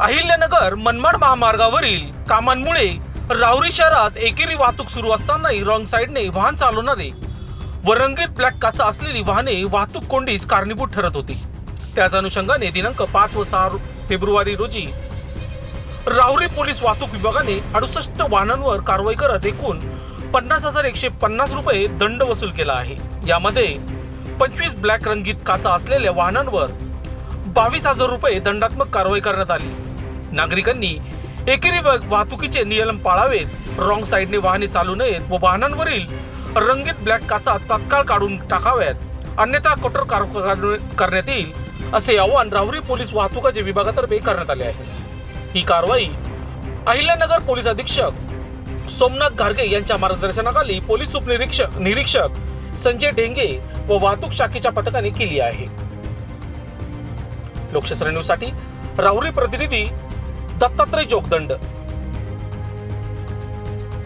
अहिल्यानगर मनमाड महामार्गावरील कामांमुळे राहुरी शहरात एकेरी वाहतूक सुरू असतानाही रॉंग साईडने वाहन चालवणारे व रंगीत ब्लॅक काचा असलेली वाहने वाहतूक कोंडीस कारणीभूत ठरत होती। त्याच अनुषंगाने दिनांक 5 व 6 फेब्रुवारी रोजी राहुरी पोलीस वाहतूक विभागाने 68 वाहनांवर कारवाई करत एकूण 50,150 रुपये दंड वसूल केला आहे। यामध्ये 25 ब्लॅक रंगीत काचा असलेल्या वाहनांवर 22,000 रुपये दंडात्मक कारवाई करण्यात आली। नागरिकांनी एकेरी वाहतुकीचे नियम पाळावेत, रॉंग साईडने वाहने चालू नयेत व वाहनांवरील रंगीत ब्लॅक काचा तात्काळ काढून टाकाव्यात, अन्यथा कठोर कारवाई करण्यात येईल असे आवाहन राहुरी पोलीस वाहतुकीचे विभागातर्फे करण्यात आले आहे। ही कारवाई अहिल्यानगर पोलीस अधीक्षक सोमनाथ घारगे यांच्या मार्गदर्शनाखाली पोलीस उपनिरीक्षक संजय ढेंगे व वाहतूक शाखेच्या पथकाने केली आहे। लोकशास्त्र न्यूज साठी राहुरी प्रतिनिधी दत्तात्रय जोगदंड।